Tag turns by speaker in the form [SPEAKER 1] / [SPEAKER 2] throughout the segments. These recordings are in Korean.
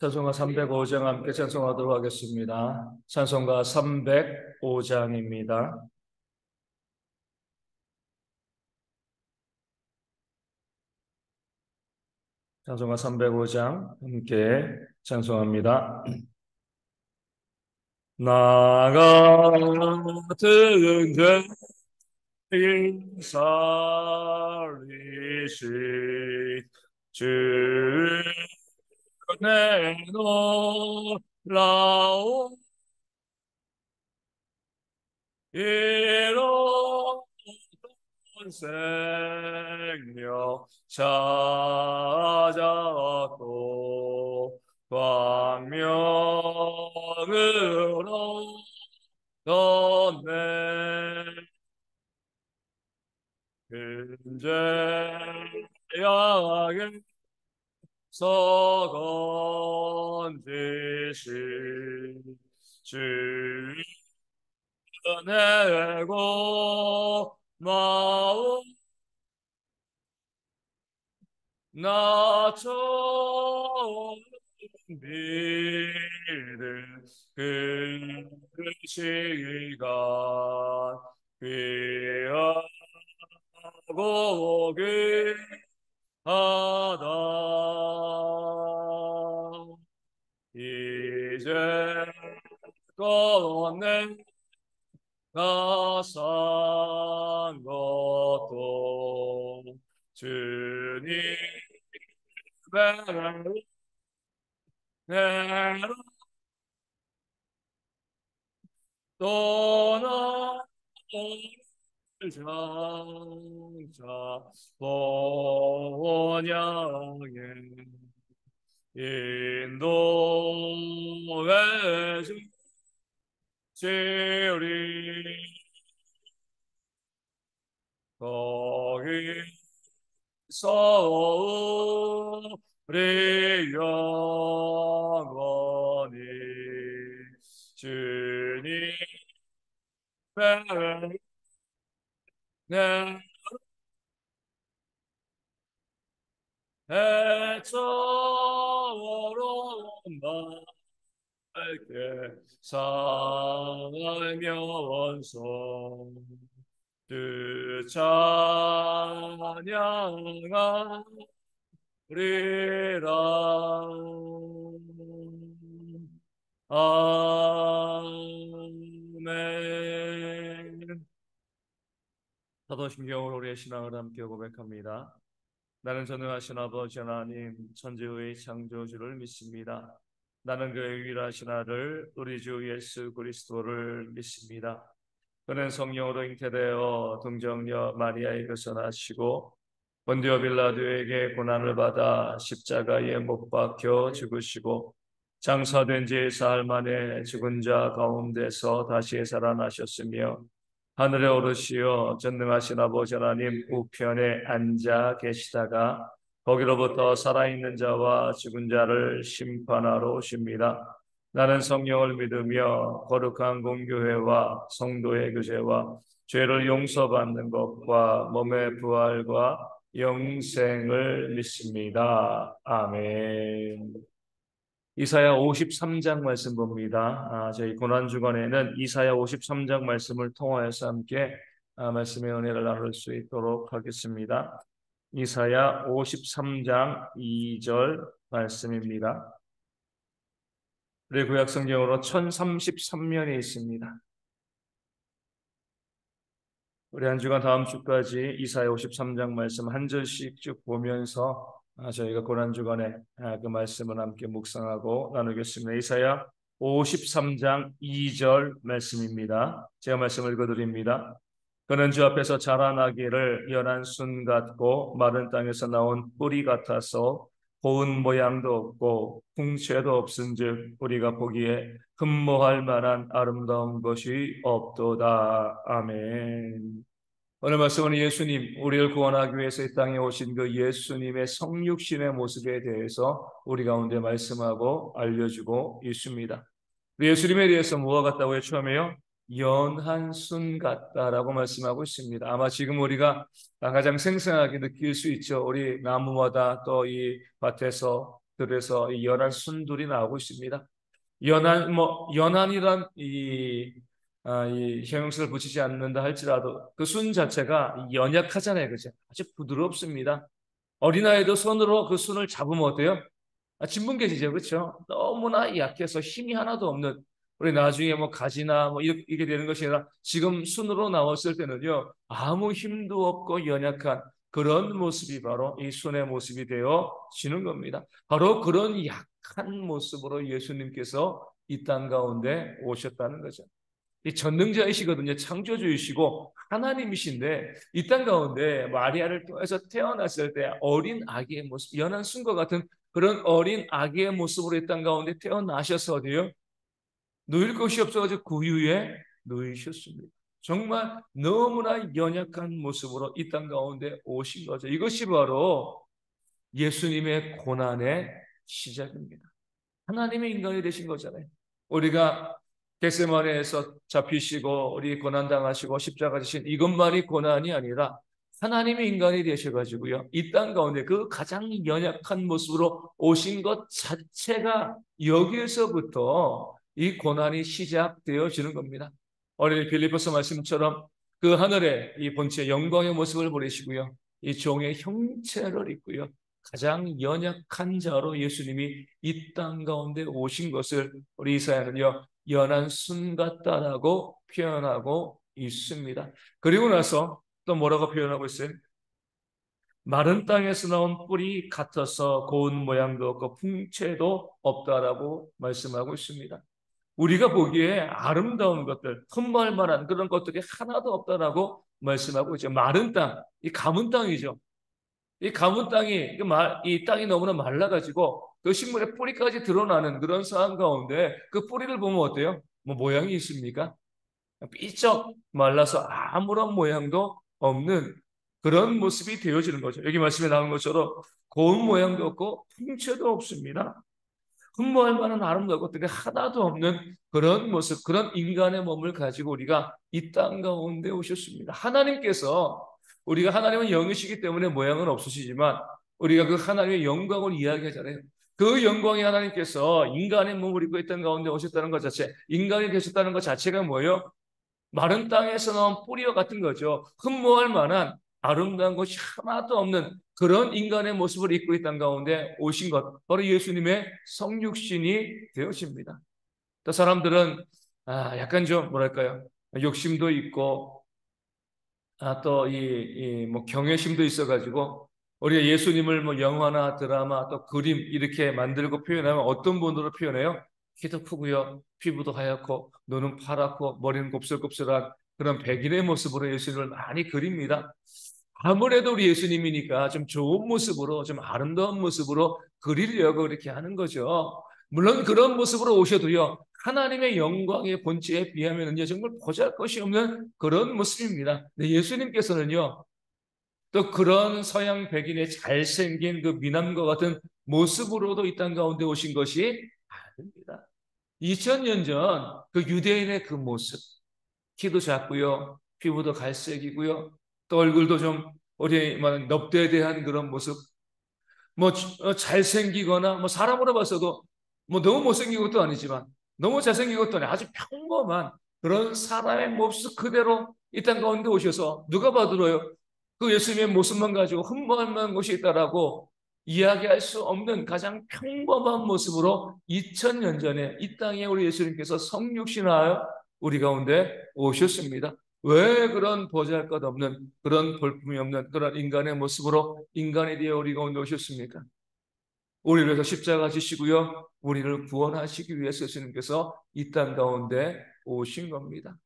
[SPEAKER 1] 찬송가 305장 함께 찬송하도록 하겠습니다. 찬송가 305장입니다. 찬송가 305장 함께 찬송합니다. 나 같은 죄인 살리신 주 내놓으라오 이로운 생명 찾았고 광명으로 걷네 근죄악에 건지신 주 내고 마음 나 처음 믿은 그 시간 귀하고 귀하다 이제 꺼내 가산 것도 주님의 은혜로 떠나 장차 번영에 인도해 주시리 거기서 우리 영원히 주님의 내 애처로 맑게 살면서 주 찬양하리라. 아멘. 사도신경으로 우리의 신앙을 함께 고백합니다. 나는 전능하신 아버지 하나님 천지의 창조주를 믿습니다. 나는 그의 유일하신 아들 우리 주 예수 그리스도를 믿습니다. 그는 성령으로 잉태되어 동정녀 마리아에게서 나시고 본디오 빌라도에게 고난을 받아 십자가에 못 박혀 죽으시고 장사된 지 사흘 만에 죽은 자 가운데서 다시 살아나셨으며 하늘에 오르시어 전능하신 아버지 하나님 우편에 앉아 계시다가 거기로부터 살아있는 자와 죽은 자를 심판하러 오십니다. 나는 성령을 믿으며 거룩한 공교회와 성도의 교제와 죄를 용서받는 것과 몸의 부활과 영생을 믿습니다. 아멘. 이사야 53장 말씀 봅니다. 저희 고난주간에는 이사야 53장 말씀을 통하여서 함께 말씀의 은혜를 나눌 수 있도록 하겠습니다. 이사야 53장 2절 말씀입니다. 우리 구약 성경으로 1033면에 있습니다. 우리 한 주간 다음 주까지 이사야 53장 말씀 한 절씩 쭉 보면서 저희가 고난주간에 그 말씀을 함께 묵상하고 나누겠습니다. 이사야 53장 2절 말씀입니다. 제가 말씀을 읽어드립니다. 그는 주 앞에서 자라나기를 연한 순 같고 마른 땅에서 나온 뿌리 같아서 고운 모양도 없고 풍채도 없은즉 우리가 보기에 흠모할 만한 아름다운 것이 없도다. 아멘. 오늘 말씀은 예수님, 우리를 구원하기 위해서 이 땅에 오신 그 예수님의 성육신의 모습에 대해서 우리 가운데 말씀하고 알려주고 있습니다. 예수님에 대해서 뭐가 같다고요? 처음에요? 연한 순 같다라고 말씀하고 있습니다. 아마 지금 우리가 가장 생생하게 느낄 수 있죠. 우리 나무마다 또 이 밭에서 모습들에서 이 연한 순들이 나오고 있습니다. 연한이란 이 형용사를 붙이지 않는다 할지라도 그 순 자체가 연약하잖아요. 그죠? 아주 부드럽습니다. 어린아이도 손으로 그 순을 잡으면 어때요? 진분계지죠. 그렇죠? 너무나 약해서 힘이 하나도 없는 우리 나중에 뭐 가지나 뭐 이렇게 되는 것이 아니라 지금 순으로 나왔을 때는요. 아무 힘도 없고 연약한 그런 모습이 바로 이 순의 모습이 되어지는 겁니다. 바로 그런 약한 모습으로 예수님께서 이 땅 가운데 오셨다는 거죠. 이 전능자이시거든요. 창조주이시고 하나님이신데 이 땅 가운데 마리아를 통해서 태어났을 때 어린 아기의 모습, 연한 순과 같은 그런 어린 아기의 모습으로 이 땅 가운데 태어나셔서 어디요? 누일 곳이 없어가지고 구유에 누이셨습니다. 정말 너무나 연약한 모습으로 이 땅 가운데 오신 거죠. 이것이 바로 예수님의 고난의 시작입니다. 하나님의 인간이 되신 거잖아요. 우리가 겟세마네에서 잡히시고 우리 고난 당하시고 십자가 지신 이것만이 고난이 아니라 하나님의 인간이 되셔가지고요. 이 땅 가운데 그 가장 연약한 모습으로 오신 것 자체가 여기에서부터 이 고난이 시작되어지는 겁니다. 어린이 빌립보서 말씀처럼 그 하늘에 이 본체 영광의 모습을 보내시고요. 이 종의 형체를 입고요. 가장 연약한 자로 예수님이 이 땅 가운데 오신 것을 우리 이사야는요, 연한 순 같다라고 표현하고 있습니다. 그리고 나서 또 뭐라고 표현하고 있어요? 마른 땅에서 나온 뿔이 같아서 고운 모양도 없고 풍채도 없다라고 말씀하고 있습니다. 우리가 보기에 아름다운 것들, 흠모할 만한 그런 것들이 하나도 없다라고 말씀하고 있죠. 마른 땅, 이 가문 땅이죠. 이 가문 땅이 이 땅이 너무나 말라가지고 그 식물의 뿌리까지 드러나는 그런 상황 가운데 그 뿌리를 보면 어때요? 뭐 모양이 있습니까? 삐쩍 말라서 아무런 모양도 없는 그런 모습이 되어지는 거죠. 여기 말씀에 나온 것처럼 고운 모양도 없고 풍채도 없습니다. 흠모할 만한 아름다운 것들이 하나도 없는 그런 모습, 그런 인간의 몸을 가지고 우리가 이 땅 가운데 오셨습니다. 하나님께서 우리가 하나님은 영이시기 때문에 모양은 없으시지만 우리가 그 하나님의 영광을 이야기하잖아요. 그 영광의 하나님께서 인간의 몸을 입고 이 땅 가운데 오셨다는 것 자체, 인간이 되셨다는 것 자체가 뭐예요? 마른 땅에서 나온 뿌리와 같은 거죠. 흠모할 만한 아름다운 것이 하나도 없는 그런 인간의 모습을 입고 이 땅 가운데 오신 것, 바로 예수님의 성육신이 되어집니다. 또 사람들은 약간 좀 뭐랄까요, 욕심도 있고 또 뭐 경외심도 있어가지고 우리가 예수님을 뭐 영화나 드라마 또 그림 이렇게 만들고 표현하면 어떤 분으로 표현해요? 키도 크고요, 피부도 하얗고 눈은 파랗고 머리는 곱슬곱슬한 그런 백인의 모습으로 예수님을 많이 그립니다. 아무래도 우리 예수님이니까 좀 좋은 모습으로 좀 아름다운 모습으로 그리려고 이렇게 하는 거죠. 물론 그런 모습으로 오셔도요, 하나님의 영광의 본체에 비하면은요 정말 보잘것이 없는 그런 모습입니다. 근데 예수님께서는요 또 그런 서양 백인의 잘생긴 그 미남과 같은 모습으로도 이 땅 가운데 오신 것이 아닙니다. 2000년 전 그 유대인의 그 모습, 키도 작고요, 피부도 갈색이고요, 또 얼굴도 좀 어디 넙대대한 그런 모습, 뭐 잘생기거나 뭐 사람으로 봤어도 뭐 너무 못생긴 것도 아니지만 너무 잘생긴 것도 아니 아주 평범한 그런 사람의 모습 그대로 이 땅 가운데 오셔서 누가 봐도요 그 예수님의 모습만 가지고 흠모할 만한 것이 있다라고 이야기할 수 없는 가장 평범한 모습으로 2000년 전에 이 땅에 우리 예수님께서 성육신하여 우리 가운데 오셨습니다. 왜 그런 보잘것없는 그런 볼품이 없는 그런 인간의 모습으로 인간에 대해 우리 가운데 오셨습니까? 우리를 위해서 십자가 지시고요, 우리를 구원하시기 위해서 예수님께서 이 땅 가운데 오신 겁니다.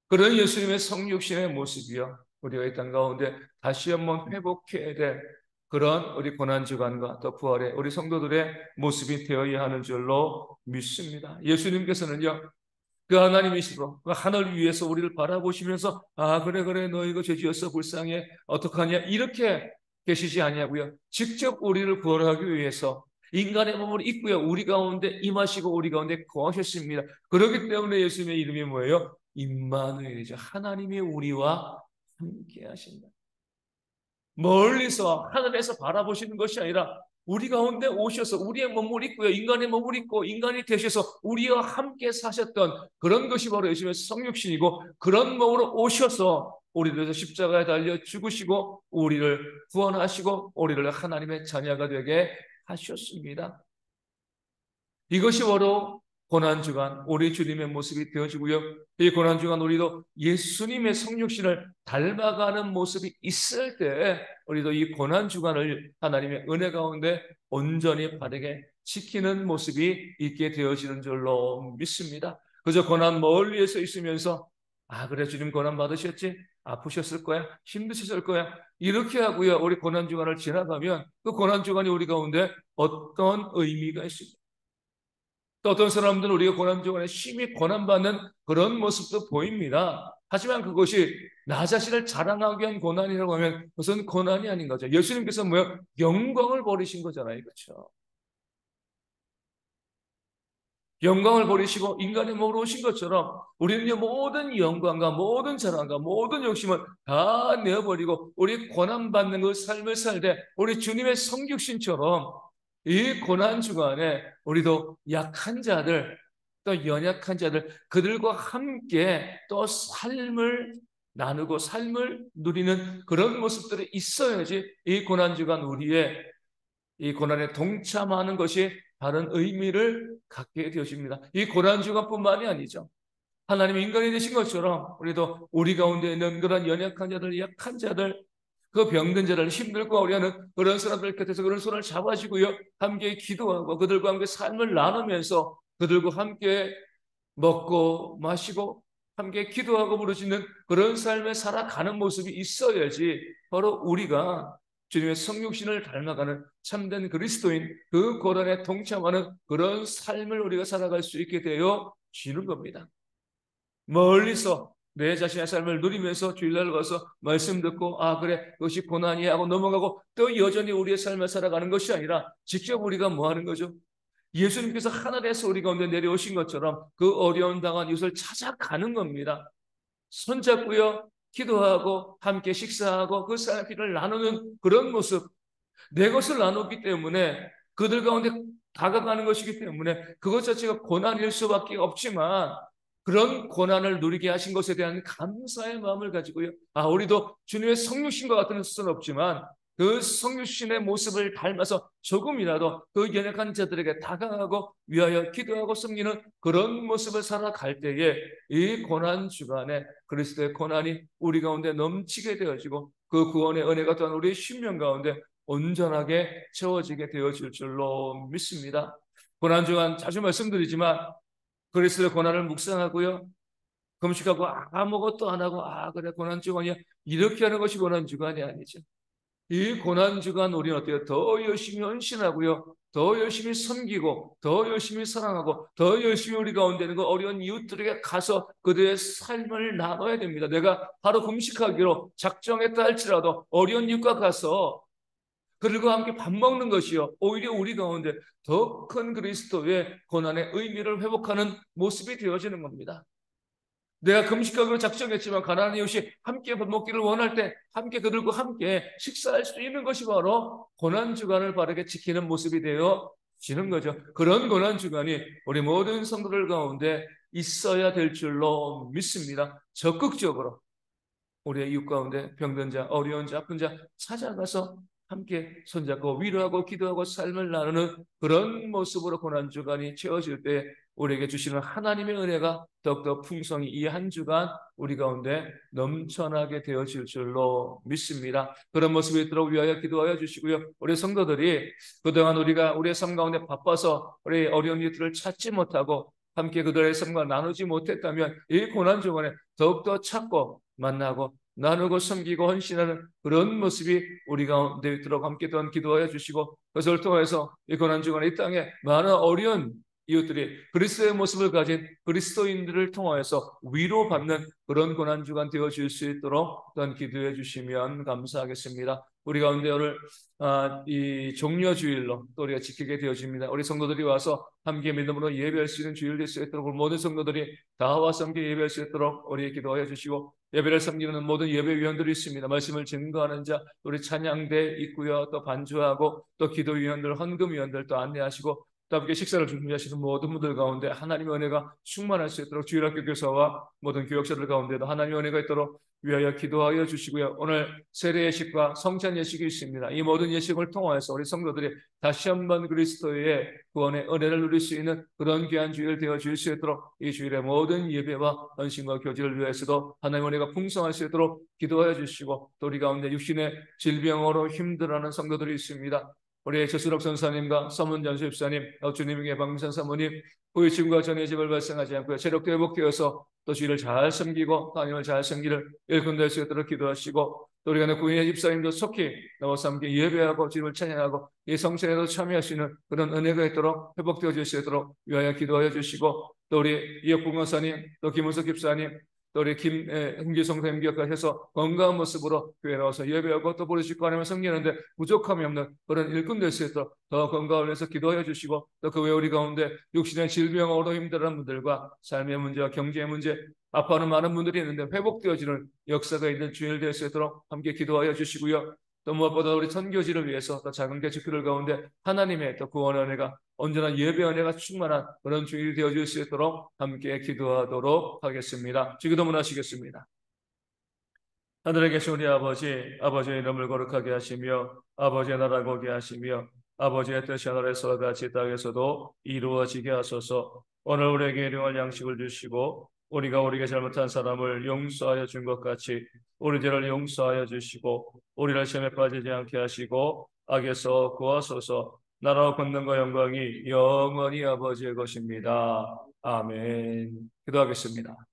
[SPEAKER 1] 그런 예수님의 성육신의 모습이요, 우리가 이 땅 가운데 다시 한번 회복해야 될 그런 우리 고난주간과 또 부활의 우리 성도들의 모습이 되어야 하는 줄로 믿습니다. 예수님께서는요 그 하나님이시고 그 하늘 위에서 우리를 바라보시면서 그래 그래 너 이거 죄지었어 불쌍해 어떡하냐 이렇게 계시지 아니하고요, 직접 우리를 구원하기 위해서 인간의 몸을 입고요 우리 가운데 임하시고 우리 가운데 거하셨습니다. 그렇기 때문에 예수님의 이름이 뭐예요? 임마누엘이죠. 하나님이 우리와 함께 하신다. 멀리서 하늘에서 바라보시는 것이 아니라 우리 가운데 오셔서 우리의 몸을 입고요, 인간의 몸을 입고 인간이 되셔서 우리와 함께 사셨던 그런 것이 바로 예수님의 성육신이고, 그런 몸으로 오셔서 우리를 위해서 십자가에 달려 죽으시고 우리를 구원하시고 우리를 하나님의 자녀가 되게 하셨습니다. 이것이 바로 고난주간 우리 주님의 모습이 되어지고요, 이 고난주간 우리도 예수님의 성육신을 닮아가는 모습이 있을 때 우리도 이 고난주간을 하나님의 은혜 가운데 온전히 바르게 지키는 모습이 있게 되어지는 줄로 믿습니다. 그저 고난 멀리에서 있으면서 그래 주님 고난 받으셨지? 아프셨을 거야? 힘드셨을 거야? 이렇게 하고요, 우리 고난주간을 지나가면 그 고난주간이 우리 가운데 어떤 의미가 있습니까? 또 어떤 사람들은 우리가 고난주간에 심히 고난받는 그런 모습도 보입니다. 하지만 그것이 나 자신을 자랑하기 위한 고난이라고 하면 그것은 고난이 아닌 거죠. 예수님께서 뭐요? 영광을 버리신 거잖아요. 그렇죠? 영광을 버리시고 인간의 몸으로 오신 것처럼 우리는요, 모든 영광과 모든 자랑과 모든 욕심을 다 내어버리고 우리 고난받는 그 삶을 살되 우리 주님의 성육신처럼 이 고난 주간에 우리도 약한 자들, 또 연약한 자들, 그들과 함께 또 삶을 나누고 삶을 누리는 그런 모습들이 있어야지 이 고난 주간 우리의 이 고난에 동참하는 것이 다른 의미를 갖게 되어집니다. 이 고난 주간뿐만이 아니죠. 하나님 인간이 되신 것처럼 우리도 우리 가운데 있는 그런 연약한 자들, 약한 자들, 그 병든 자를 힘들고 어려하는 그런 사람들 곁에서 그런 손을 잡아주고요, 함께 기도하고 그들과 함께 삶을 나누면서 그들과 함께 먹고 마시고 함께 기도하고 부르짖는 그런 삶을 살아가는 모습이 있어야지 바로 우리가 주님의 성육신을 닮아가는 참된 그리스도인, 그 고난에 동참하는 그런 삶을 우리가 살아갈 수 있게 되어 지는 겁니다. 멀리서 내 자신의 삶을 누리면서 주일날 와서 말씀 듣고 그래 그것이 고난이야 하고 넘어가고 또 여전히 우리의 삶을 살아가는 것이 아니라 직접 우리가 뭐 하는 거죠? 예수님께서 하늘에서 우리 가운데 내려오신 것처럼 그 어려운 당한 이웃을 찾아가는 겁니다. 손잡고요, 기도하고 함께 식사하고 그 삶을 나누는 그런 모습, 내 것을 나누기 때문에 그들 가운데 다가가는 것이기 때문에 그것 자체가 고난일 수밖에 없지만 그런 고난을 누리게 하신 것에 대한 감사의 마음을 가지고요, 우리도 주님의 성육신과 같은 수는 없지만 그 성육신의 모습을 닮아서 조금이라도 그 연약한 자들에게 다가가고 위하여 기도하고 섬기는 그런 모습을 살아갈 때에 이 고난 주간에 그리스도의 고난이 우리 가운데 넘치게 되어지고 그 구원의 은혜가 또한 우리의 심령 가운데 온전하게 채워지게 되어질 줄로 믿습니다. 고난 주간 자주 말씀드리지만 그리스도의 고난을 묵상하고요, 금식하고 아무것도 안 하고 그래 고난 주간이야 이렇게 하는 것이 고난 주간이 아니죠. 이 고난 주간 우리는 어때요? 더 열심히 헌신하고요, 더 열심히 섬기고 더 열심히 사랑하고 더 열심히 우리 가운데 있는 그 어려운 이웃들에게 가서 그들의 삶을 나눠야 됩니다. 내가 하루 금식하기로 작정했다 할지라도 어려운 이웃과 가서 그들과 함께 밥 먹는 것이요, 오히려 우리 가운데 더 큰 그리스도의 고난의 의미를 회복하는 모습이 되어지는 겁니다. 내가 금식하기로 작정했지만 가난한 이웃이 함께 밥 먹기를 원할 때 함께 그들과 함께 식사할 수 있는 것이 바로 고난주간을 바르게 지키는 모습이 되어지는 거죠. 그런 고난주간이 우리 모든 성도들 가운데 있어야 될 줄로 믿습니다. 적극적으로 우리의 이웃 가운데 병든 자, 어려운 자, 아픈 자 찾아가서 함께 손잡고 위로하고 기도하고 삶을 나누는 그런 모습으로 고난주간이 채워질 때 우리에게 주시는 하나님의 은혜가 더욱더 풍성히 이 한 주간 우리 가운데 넘쳐나게 되어질 줄로 믿습니다. 그런 모습이 있도록 위하여 기도하여 주시고요, 우리 성도들이 그동안 우리가 우리의 삶 가운데 바빠서 우리 어려운 이들을 찾지 못하고 함께 그들의 삶과 나누지 못했다면 이 고난주간에 더욱더 찾고 만나고 나누고 섬기고 헌신하는 그런 모습이 우리 가운데 있도록 함께 또한 기도하여 주시고, 그것을 통해서 이 고난주간에 이 땅에 많은 어려운 이웃들이 그리스도의 모습을 가진 그리스도인들을 통하여서 위로받는 그런 고난주간 되어질 수 있도록 또한 기도해 주시면 감사하겠습니다. 우리 가운데 오늘 이 종려주일로 또 우리가 지키게 되어집니다. 우리 성도들이 와서 함께 믿음으로 예배할 수 있는 주일 될 수 있도록 우리 모든 성도들이 다 와서 함께 예배할 수 있도록 우리 기도하여 주시고, 예배를 섬기는 모든 예배위원들이 있습니다. 말씀을 증거하는 자, 우리 찬양대 있고요, 또 반주하고 또 기도위원들, 헌금위원들 또 안내하시고, 또 함께 식사를 준비하시는 모든 분들 가운데 하나님의 은혜가 충만할 수 있도록 주일학교 교사와 모든 교역자들 가운데도 하나님의 은혜가 있도록 위하여 기도하여 주시고요. 오늘 세례 예식과 성찬 예식이 있습니다. 이 모든 예식을 통하여서 우리 성도들이 다시 한번 그리스도의 구원의 은혜를 누릴 수 있는 그런 귀한 주일 되어 주실 수 있도록 이 주일의 모든 예배와 헌신과 교제를 위해서도 하나님의 은혜가 풍성할 수 있도록 기도하여 주시고, 또 우리 가운데 육신의 질병으로 힘들어하는 성도들이 있습니다. 우리 최수록 선사님과 서문전 수입사님, 주님의 방산 사모님, 후유증과 전의 집을 발생하지 않고요, 체력도 회복되어서 또 주일을 잘 섬기고 하나님을 잘 섬기를 일꾼 될 수 있도록 기도하시고, 또 우리가 구인의 집사님도 속히 나와서 함께 예배하고 주님을 찬양하고 이 성찬에도 참여할 수 있는 그런 은혜가 있도록 회복되어 주실 수 있도록 위하여 기도하여 주시고, 또 우리 이혁봉 권사님, 또 김은석 집사님, 또 우리 김흥기 성사님 기억하셔서 건강한 모습으로 교회에 나와서 예배하고 또 부르시고 하나님을 섬기는데 부족함이 없는 그런 일꾼 될 수 있도록 더 건강을 위해서 기도하여 주시고, 또 그 외에 우리 가운데 육신의 질병으로 힘들어하는 분들과 삶의 문제와 경제의 문제, 아파하는 많은 분들이 있는데 회복되어지는 역사가 있는 주일 될 수 있도록 함께 기도하여 주시고요. 또 무엇보다 우리 선교지를 위해서 또 작은 개척교들 가운데 하나님의 또 구원의 은혜가 언제나 예배 은혜가 충만한 그런 주일이 되어줄 수 있도록 함께 기도하도록 하겠습니다. 기도문 하시겠습니다. 하늘에 계신 우리 아버지, 아버지의 이름을 거룩하게 하시며 아버지의 나라 거게 하시며 아버지의 뜻이 하늘에서 같이 땅에서도 이루어지게 하소서. 오늘 우리에게 일용할 양식을 주시고 우리가 우리에게 잘못한 사람을 용서하여 준 것 같이 우리 죄를 용서하여 주시고 우리를 시험에 빠지지 않게 하시고 악에서 구하소서. 나라와 권능과 영광이 영원히 아버지의 것입니다. 아멘. 기도하겠습니다.